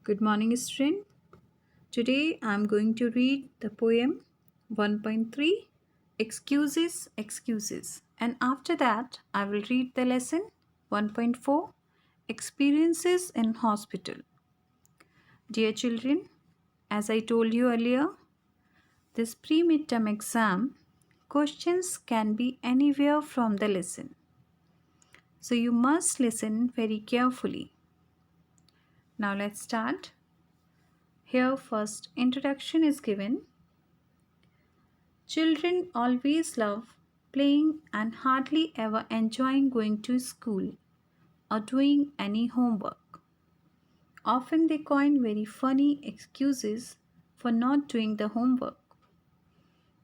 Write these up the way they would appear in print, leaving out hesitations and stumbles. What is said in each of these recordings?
Good morning, student. Today I am going to read the poem 1.3 Excuses, Excuses, and after that I will read the lesson 1.4 Experiences in Hospital. Dear children, as I told you earlier, this pre midterm exam questions can be anywhere from the lesson. So you must listen very carefully. Now let's start. Here, first introduction is given. Children always love playing and hardly ever enjoying going to school or doing any homework. Often they coin very funny excuses for not doing the homework.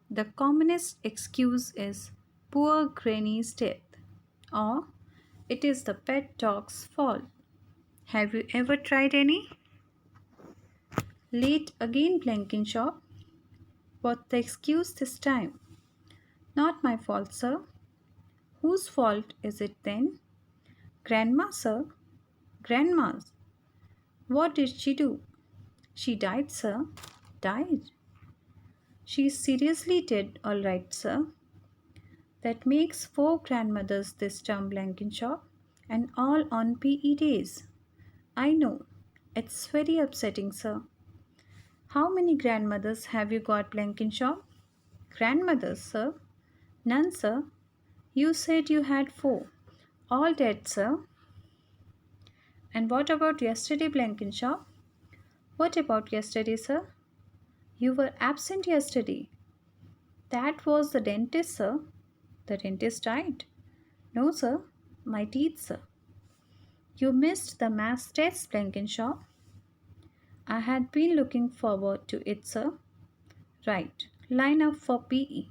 The commonest excuse is poor granny's death or it is the pet dog's fault. Have you ever tried any? Late again, Blankenshop. What's the excuse this time? Not my fault, sir. Whose fault is it then? Grandma, sir. Grandma's. What did she do? She died, sir. Died? She's seriously dead, all right, sir. That makes four grandmothers this term, Blankenshop, and all on PE days. I know. It's very upsetting, sir. How many grandmothers have you got, Blankenshop? Grandmothers, sir? None, sir. You said you had four. All dead, sir. And what about yesterday, Blankenshop? What about yesterday, sir? You were absent yesterday. That was the dentist, sir. The dentist died. No, sir. My teeth, sir. You missed the maths test, Blankenshop. I had been looking forward to it, sir. Right. Line up for PE.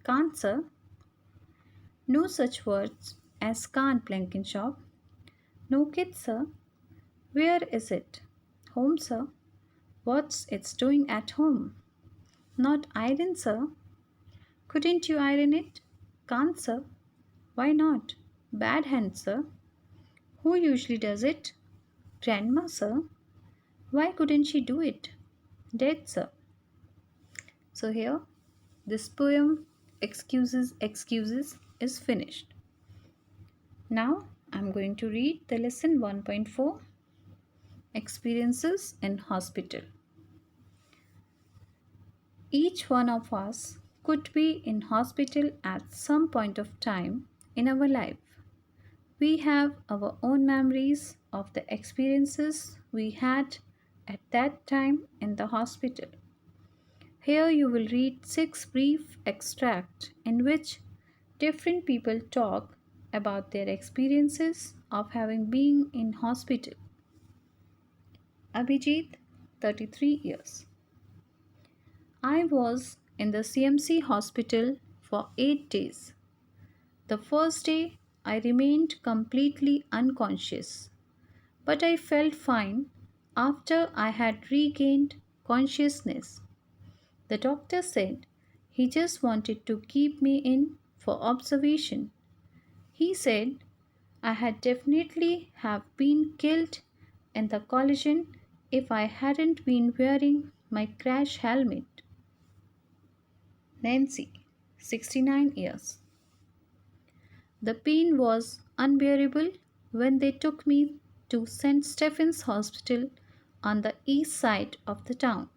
Can't, sir. No such words as can't, Blankenshop. No kid, sir. Where is it? Home, sir. What's it's doing at home? Not iron, sir. Couldn't you iron it? Can't, sir. Why not? Bad hand, sir. Who usually does it? Grandma, sir. Why couldn't she do it? Dead, sir. So here, this poem, Excuses, Excuses, is finished. Now, I'm going to read the lesson 1.4 Experiences in Hospital. Each one of us could be in hospital at some point of time in our life. We have our own memories of the experiences we had at that time in the hospital. Here you will read 6 brief extracts in which different people talk about their experiences of having been in hospital. Abhijit, 33 years. I was in the CMC hospital for 8 days. The first day I remained completely unconscious, but I felt fine after I had regained consciousness. The doctor said he just wanted to keep me in for observation. He said I had definitely have been killed in the collision if I hadn't been wearing my crash helmet. Nancy, 69 years. The pain was unbearable when they took me to St. Stephen's Hospital on the east side of the town.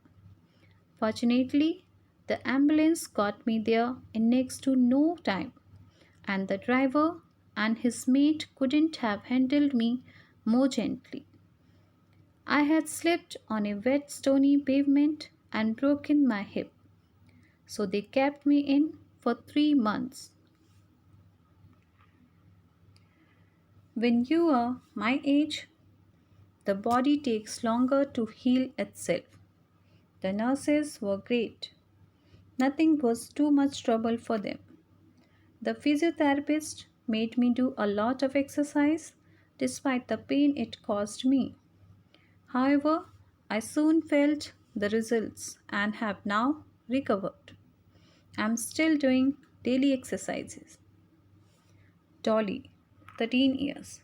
Fortunately, the ambulance got me there in next to no time, and the driver and his mate couldn't have handled me more gently. I had slipped on a wet stony pavement and broken my hip, so they kept me in for 3 months. When you are my age, the body takes longer to heal itself. The nurses were great. Nothing was too much trouble for them. The physiotherapist made me do a lot of exercise despite the pain it caused me. However, I soon felt the results and have now recovered. I'm still doing daily exercises. Dolly, 13 years.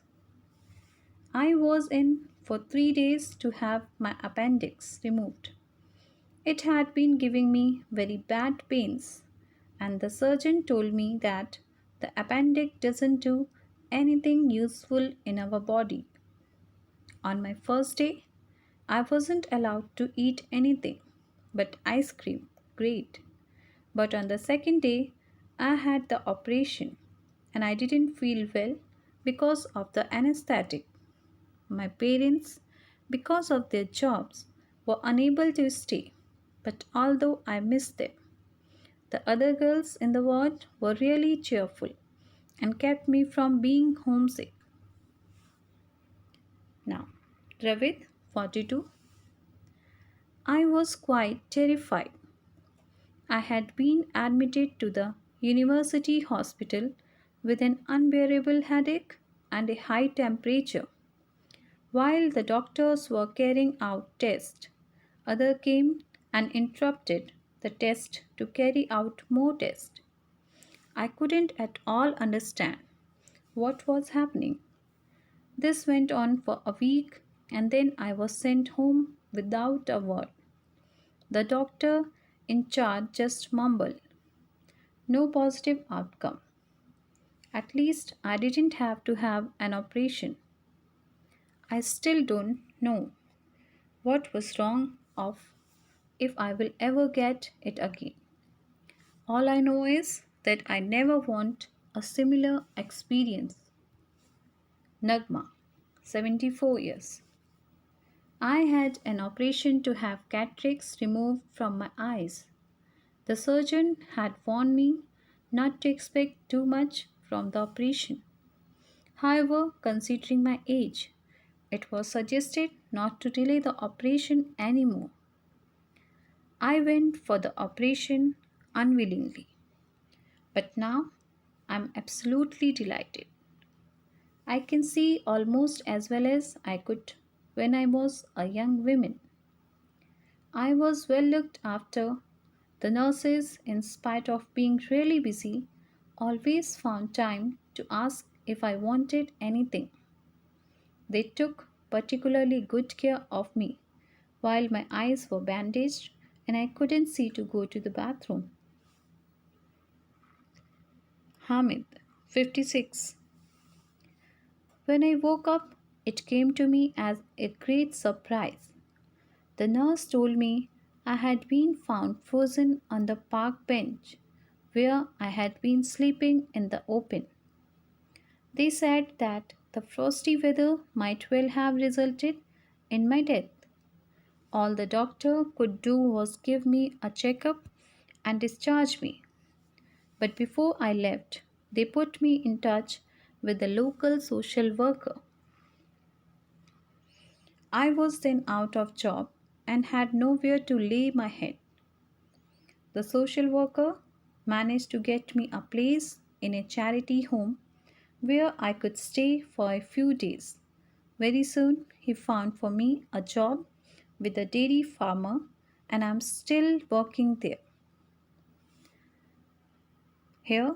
I was in for 3 days to have my appendix removed. It had been giving me very bad pains, and the surgeon told me that the appendix doesn't do anything useful in our body. On my first day, I wasn't allowed to eat anything but ice cream. Great. But on the second day, I had the operation and I didn't feel well because of the anesthetic. My parents, because of their jobs, were unable to stay. But although I missed them, the other girls in the ward were really cheerful and kept me from being homesick. Now, Dravid, 42. I was quite terrified. I had been admitted to the university hospital with an unbearable headache and a high temperature. While the doctors were carrying out tests, other came and interrupted the test to carry out more tests. I couldn't at all understand what was happening. This went on for a week and then I was sent home without a word. The doctor in charge just mumbled, "No positive outcome." At least I didn't have to have an operation. I still don't know what was wrong or if I will ever get it again. All I know is that I never want a similar experience. Nagma, 74 years. I had an operation to have cataracts removed from my eyes. The surgeon had warned me not to expect too much from the operation. However, considering my age, it was suggested not to delay the operation anymore. I went for the operation unwillingly, but now I'm absolutely delighted. I can see almost as well as I could when I was a young woman. I was well looked after. The nurses, in spite of being really busy, always found time to ask if I wanted anything. They took particularly good care of me while my eyes were bandaged and I couldn't see to go to the bathroom. Hamid, 56. When I woke up, it came to me as a great surprise. The nurse told me I had been found frozen on the park bench where I had been sleeping in the open. They said that the frosty weather might well have resulted in my death. All the doctor could do was give me a checkup and discharge me. But before I left, they put me in touch with the local social worker. I was then out of job and had nowhere to lay my head. The social worker managed to get me a place in a charity home where I could stay for a few days. Very soon, he found for me a job with a dairy farmer, and I'm still working there. Here,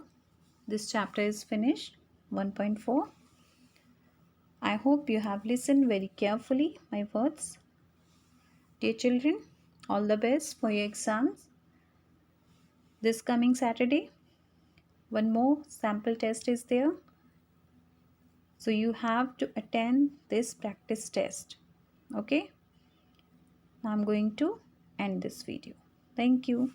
this chapter is finished. 1.4. I hope you have listened very carefully my words. Dear children, all the best for your exams. This coming Saturday, one more sample test is there. So you have to attend this practice test. Okay? Now I'm going to end this video. Thank you.